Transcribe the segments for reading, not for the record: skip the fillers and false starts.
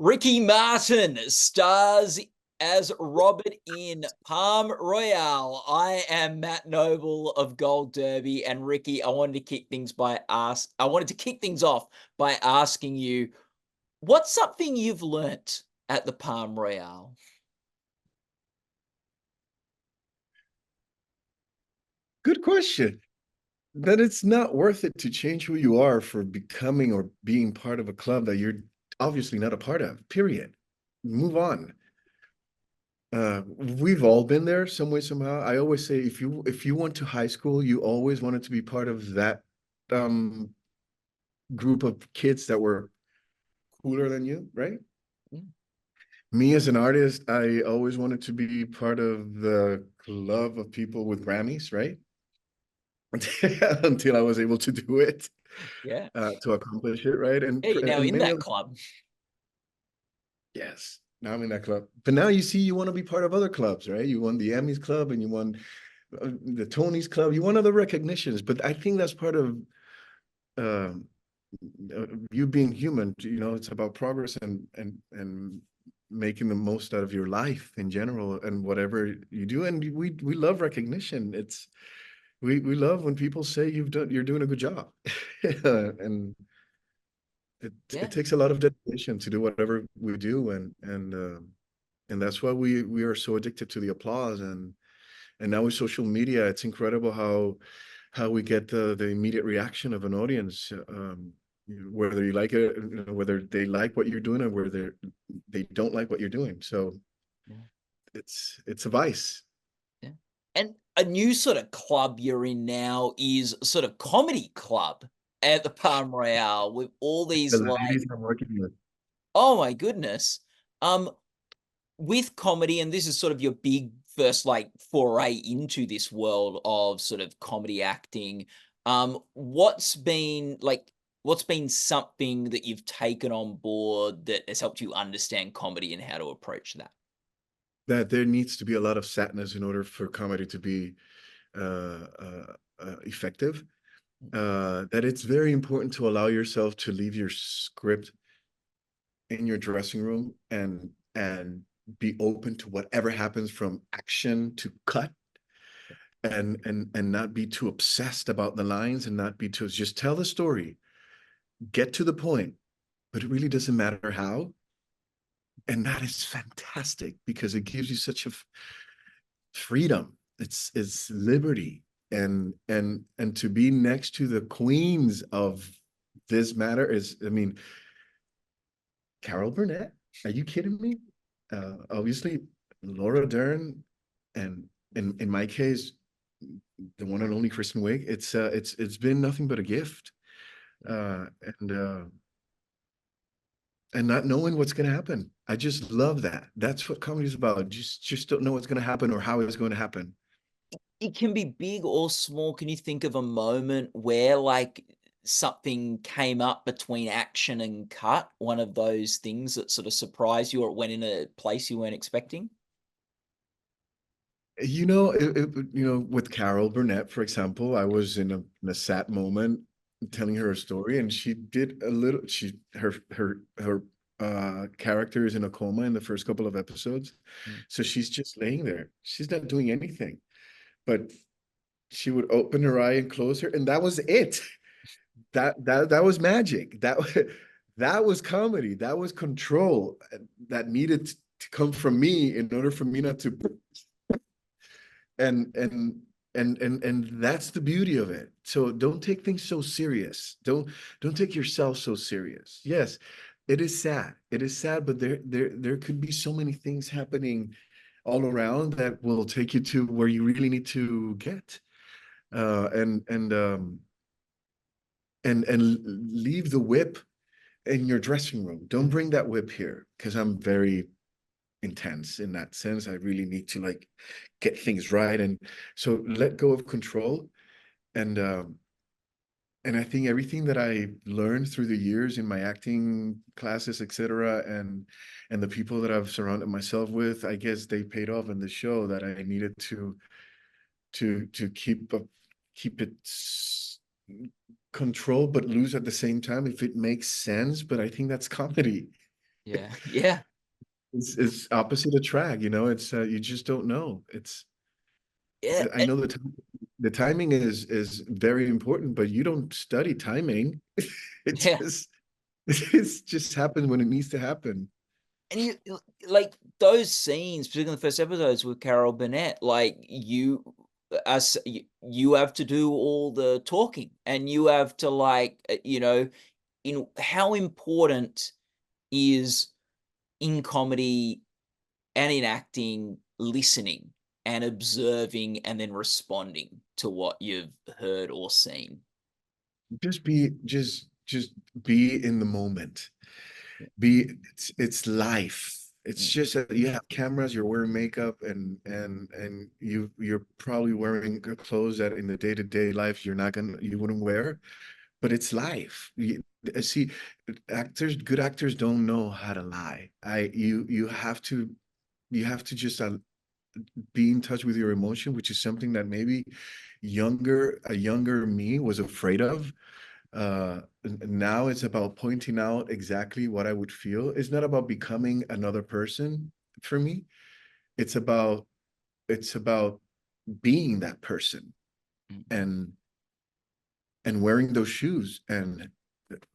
Ricky Martin stars as Robert in Palm Royale. I am Matt Noble of Gold Derby, and Ricky, I wanted to kick things off by asking you, what's something you've learnt at the Palm Royale? Good question. That it's not worth it to change who you are for becoming or being part of a club that you're obviously not a part of, period. Move on. We've all been there some way, somehow. I always say if you went to high school, you always wanted to be part of that um group of kids that were cooler than you, right? Mm. Me as an artist, I always wanted to be part of the club of people with Grammys, right? Until I was able to do it, Yeah. to accomplish it, right? Yeah, you're now And in many that other, club. yes, now I'm in that club. But now you see, you want to be part of other clubs, right? You won the Emmys club and you won the Tony's club. You won other recognitions, but I think that's part of um, you being human. You know, it's about progress and making the most out of your life in general and whatever you do. And we love recognition. We love when people say you're doing a good job, and it Yeah. takes a lot of dedication to do whatever we do, and that's why we are so addicted to the applause. And now with social media, it's incredible how we get the immediate reaction of an audience, whether you like it, whether they like what you're doing or whether they don't like what you're doing. So Yeah. it's a vice. Yeah. And a new sort of club you're in now is sort of comedy club at the Palm Royale with all The these like, ladies I'm working with. oh my goodness. Um, with comedy, and this is sort of your big first like foray into this world of sort of comedy acting. What's been something that you've taken on board that has helped you understand comedy and how to approach that? That there needs to be a lot of sadness in order for comedy to be effective. That it's very important to allow yourself to leave your script in your dressing room and be open to whatever happens from action to cut, and not be too obsessed about the lines and not be too, just tell the story, get to the point, but it really doesn't matter how. And that is fantastic because it gives you such a freedom. It's liberty, and to be next to the queens of this matter is, I mean, Carol Burnett. Are you kidding me? Obviously, Laura Dern, and in my case, the one and only Kristen Wiig. It's been nothing but a gift, uh, and uh, and not knowing what's going to happen. I just love that. That's what comedy is about. Just don't know what's going to happen or how it's going to happen. It can be big or small. Can you think of a moment where like something came up between action and cut? One of those things that sort of surprised you or it went in a place you weren't expecting? With Carol Burnett, for example, I was in a sad moment telling her a story, and she did a little. Her character is in a coma in the first couple of episodes, Mm. so she's just laying there. She's not doing anything, but she would open her eye and close her, and that was it. That was magic. That was comedy. That was control that needed to come from me in order for me not to, and that's the beauty of it. So don't take things so serious. Don't take yourself so serious. Yes, it is sad, but there could be so many things happening all around that will take you to where you really need to get, uh and and um and leave the whip in your dressing room. Don't bring that whip here, because I'm very intense in that sense. I really need to like get things right, and so let go of control. And um and I think everything that I learned through the years in my acting classes, etc., and the people that I've surrounded myself with, I guess they paid off in the show, that I needed to keep it control but lose at the same time if it makes sense. But I think that's comedy. Yeah. Yeah. It's opposite attract, you know, it's you just don't know. Yeah. I know the timing is very important, but you don't study timing. It Yeah. just it's just happened when it needs to happen. And like those scenes, particularly in the first episodes with Carol Burnett, like you have to do all the talking, and you have to like in how important is in comedy and in acting listening and observing and then responding to what you've heard or seen. Just be in the moment. Yeah. Be it's life. It's Mm, just that you have cameras, you're wearing makeup, and you're probably wearing clothes that in the day-to-day life you wouldn't wear, but it's life. See, good actors don't know how to lie. You have to just be in touch with your emotion, which is something that maybe a younger me was afraid of. Now it's about pointing out exactly what I would feel. It's not about becoming another person for me. It's about it's about being that person mm, and wearing those shoes. And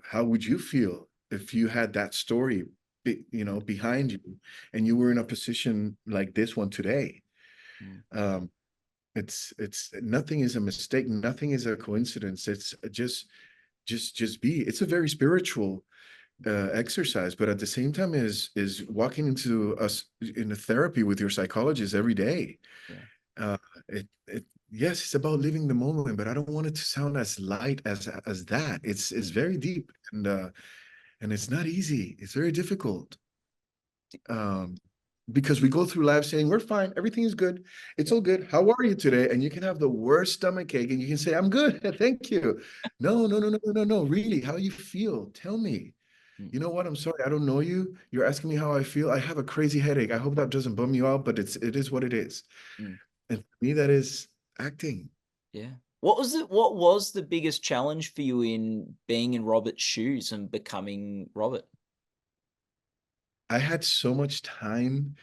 how would you feel if you had that story, behind you, and you were in a position like this one today? mm, Um, it's nothing is a mistake. Nothing is a coincidence. It's just be. It's a very spiritual exercise, but at the same time is walking into us in a therapy with your psychologist every day. yeah. Uh, yes, it's about living the moment, but I don't want it to sound as light as that. It's Mm, very deep, and it's not easy. It's very difficult. Um, because we go through life saying we're fine, everything is good, it's yeah. all good. How are you today? And you can have the worst stomach ache, and you can say, "I'm good, thank you." No, no, no, no, no, no, no. Really, how you feel? Tell me. Mm, You know what? I'm sorry, I don't know you. You're asking me how I feel. I have a crazy headache. I hope that doesn't bum you out, but it is what it is. mm. And for me, that is acting. Yeah. What was the biggest challenge for you in being in Robert's shoes and becoming Robert? I had so much time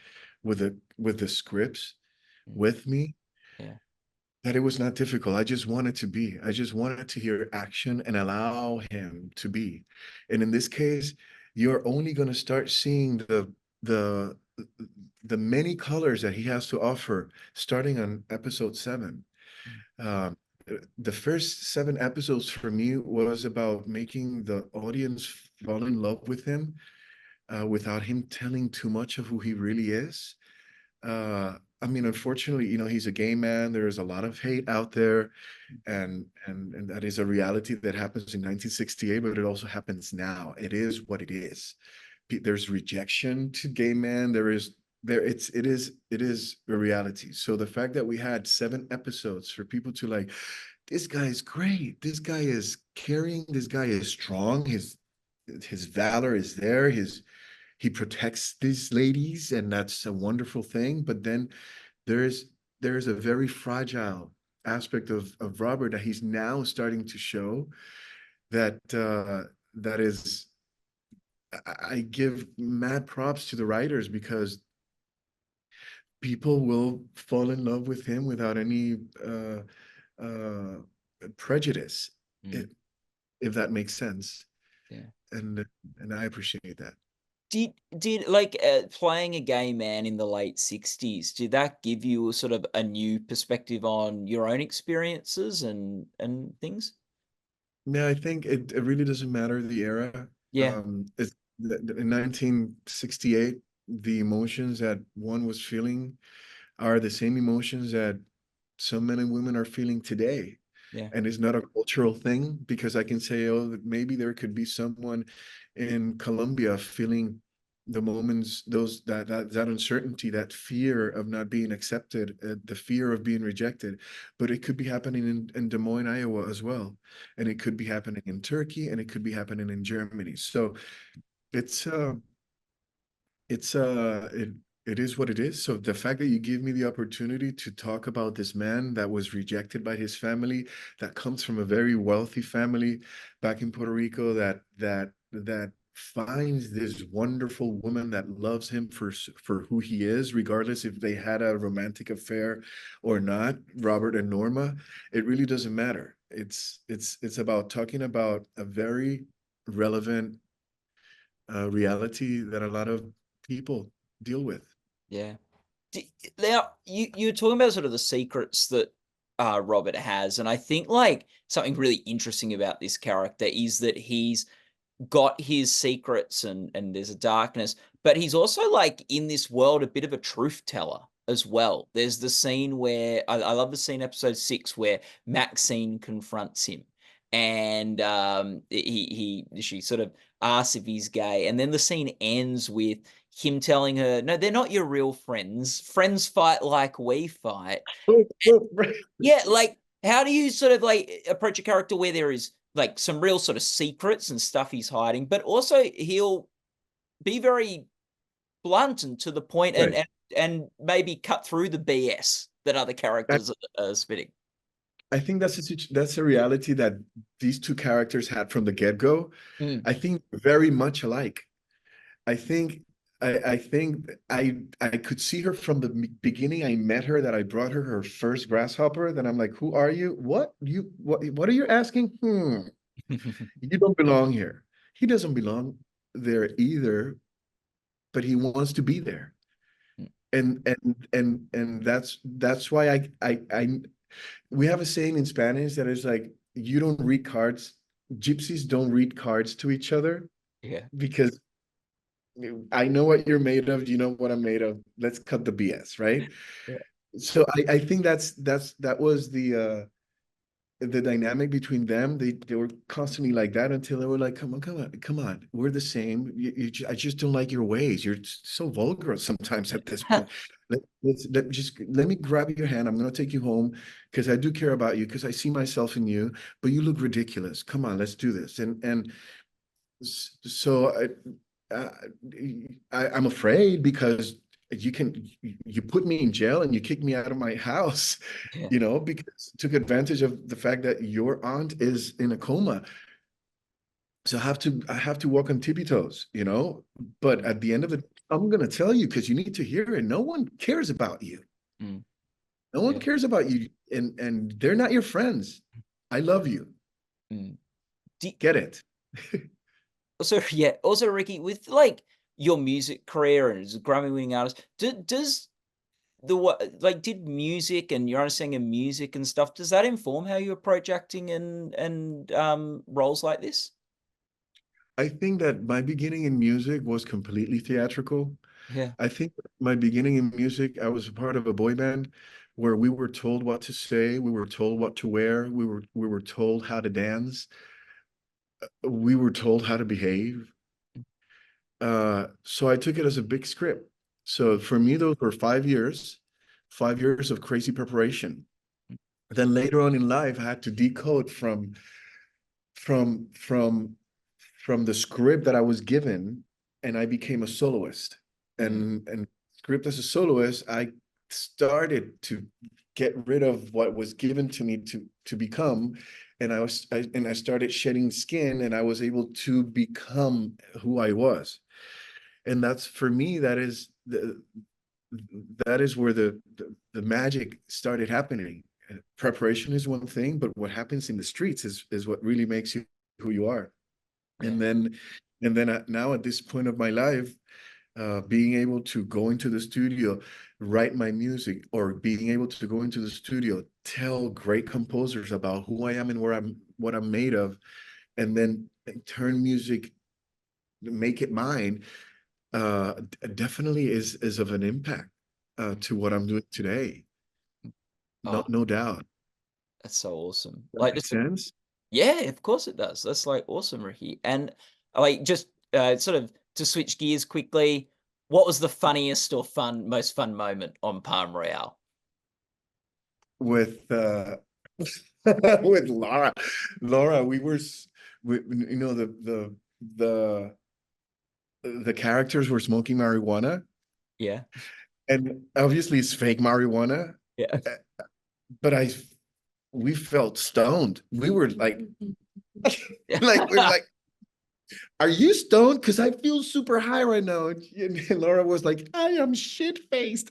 with the scripts Mm, with me yeah, that it was not difficult. I just wanted to be. I just wanted to hear action and allow him to be. And in this case, you're only going to start seeing the the many colors that he has to offer starting on episode 7. mm, Um, the first 7 episodes for me was about making the audience fall in love with him without him telling too much of who he really is. I mean, unfortunately, he's a gay man. There is a lot of hate out there, and that is a reality that happens in 1968, but it also happens now. It is what it is. There's rejection to gay men. It is a reality. So the fact that we had 7 episodes for people to like, this guy is great. This guy is caring. This guy is strong. His valor is there. He protects these ladies, and that's a wonderful thing. But then there's there's a very fragile aspect of Robert that he's now starting to show that that is I give mad props to the writers because people will fall in love with him without any uh, prejudice, mm, if, if that makes sense. yeah. And and I appreciate that. Did like, playing a gay man in the late '60s, did that give you a sort of a new perspective on your own experiences and things? Yeah, I think it really doesn't matter the era. Yeah, In 1968, the emotions that one was feeling are the same emotions that some men and women are feeling today. yeah, And it's not a cultural thing because I can say, oh, maybe there could be someone in Colombia feeling the moments, that uncertainty, that fear of not being accepted, the fear of being rejected. But it could be happening in Des Moines, Iowa as well. And it could be happening in Turkey, and it could be happening in Germany. So it's uh it's it is what it is. So the fact that you give me the opportunity to talk about this man that was rejected by his family, that comes from a very wealthy family back in Puerto Rico, that finds this wonderful woman that loves him for who he is, regardless if they had a romantic affair or not, Robert and Norma. It really doesn't matter. It's about talking about a very relevant reality that a lot of people deal with. Yeah. Now you're talking about sort of the secrets that Robert has, and I think like something really interesting about this character is that he's got his secrets and there's a darkness, but he's also like in this world a bit of a truth teller as well. There's the scene where I love the scene episode 6 where Maxine confronts him and she sort of asks if he's gay, and then the scene ends with him telling her, no, they're not your real friends. Friends fight like we fight. Yeah, like how do you sort of like approach a character where there is like some real sort of secrets and stuff he's hiding, but also he'll be very blunt and to the point and Right. and maybe cut through the BS that other I, characters are spitting. I think that's a reality that these two characters had from the get-go. Mm, I think very much alike. I think I could see her from the beginning. I met her, that I brought her first grasshopper. Then I'm like, who are you? What are you asking? You don't belong here. He doesn't belong there either, but he wants to be there. And that's why I we have a saying in Spanish that is like, you don't read cards. Gypsies don't read cards to each other, yeah. because I know what you're made of. You know what I'm made of. Let's cut the BS, right? Yeah. So I think that was the dynamic between them. They were constantly like that until they were like, come on, we're the same. I just don't like your ways. You're so vulgar sometimes at this point. Let me grab your hand. I'm gonna take you home because I do care about you, because I see myself in you, but you look ridiculous. Come on, let's do this. And so uh, I'm afraid, because you put me in jail and you kick me out of my house, Yeah. because took advantage of the fact that your aunt is in a coma. So I have to walk on tippy toes. But Mm, at the end of it, I'm gonna tell you because you need to hear it. No one cares about you. mm, No one yeah. cares about you, and they're not your friends. I love you. Mm. Do, Get it? also, yeah. Also, Ricky, with like your music career and as a Grammy winning artist, does the what like did music and your understanding of music and stuff, does that inform how you approach acting and roles like this? I think that my beginning in music was completely theatrical. Yeah. I think my beginning in music, I was a part of a boy band where we were told what to say, we were told what to wear, we were told how to dance, we were told how to behave. So I took it as a big script. So for me, those were 5 years, 5 years of crazy preparation. Then later on in life, I had to decode from from from the script that I was given, and I became a soloist. Mm, And script as a soloist, I started to get rid of what was given to me to become, and I started shedding skin, and I was able to become who I was. And that's, for me, that is where the magic started happening. Preparation is one thing, but what happens in the streets is what really makes you who you are. yeah. And then now at this point of my life, being able to go into the studio, write my music, or being able to go into the studio, tell great composers about who I am and what I'm made of, and then turn music, make it mine, definitely is of an impact to what I'm doing today. Oh, No doubt. that's so awesome. That Like makes just sense. yeah, of course it does. That's like awesome, Ricky. And like just sort of to switch gears quickly, what was the funniest or most fun moment on Palm Royale? With with Laura, the the characters were smoking marijuana, Yeah. and obviously it's fake marijuana, Yeah. uh, but we felt stoned. We were like, like we're like are you stoned? Because I feel super high right now. And Laura was like, I am shit-faced.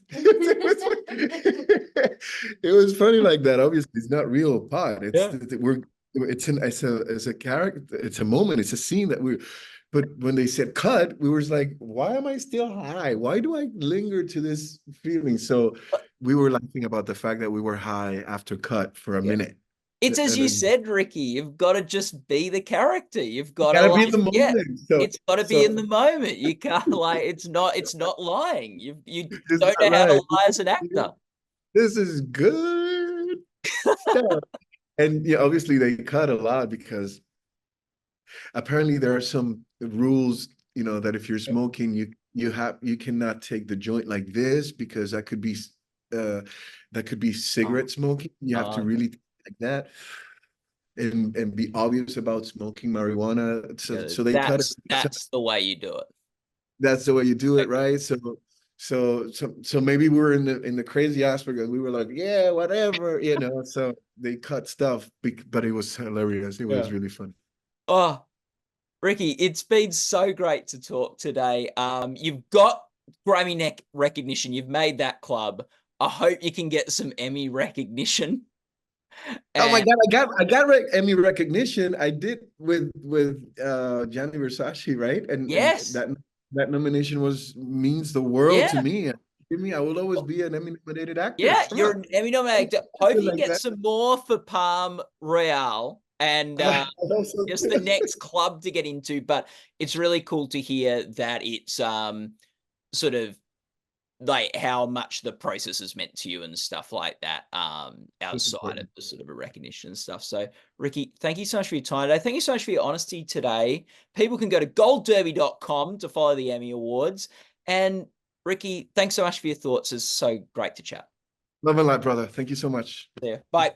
It was funny like that. Obviously, it's not real pot. Yeah. It's a character, it's a moment, it's a scene that but when they said cut, we were like, why am I still high? Why do I linger to this feeling? So we were laughing about the fact that we were high after cut for a Yeah. minute. It's as And you then said, Ricky, you've got to just be the character. You've you got to gotta be like, in the yeah, moment. So it's got to be in so the moment. You can't like, it's not lying. You it's don't not know how to right. lie as an actor. This is good stuff. And yeah, obviously they cut a lot because apparently there are some rules, that if you're smoking, you cannot take the joint like this because uh that could be Oh, cigarette smoking. You have to okay. really like that and be obvious about smoking marijuana. So Yeah, so they cut it. that's the way you do it. That's the way you do it, Okay. right? So maybe we were in the crazy aspect and we were like, yeah, whatever, so they cut stuff, but it was hilarious. It Yeah. was really fun. Oh, Ricky, it's been so great to talk today. You've got Grammy neck recognition. You've made that club. I hope you can get some Emmy recognition. Oh my And God, I got Emmy recognition. I did with Gianni Versace, right? And yes, that nomination means the world to yeah, me. Give me, I will always be an Emmy nominated actor. yeah, Come you're on. an Emmy nominated actor. Hope you Like get that. some more for Palm Royale and Also, just the next club to get into. But it's really cool to hear that it's sort of like how much the process has meant to you and stuff like that, it's outside of important. the sort of a recognition and stuff. So, Ricky, thank you so much for your time today. Thank you so much for your honesty today. People can go to goldderby.com to follow the Emmy Awards. And Ricky, thanks so much for your thoughts. It's so great to chat. Love and light, brother. Thank you so much. There. Bye.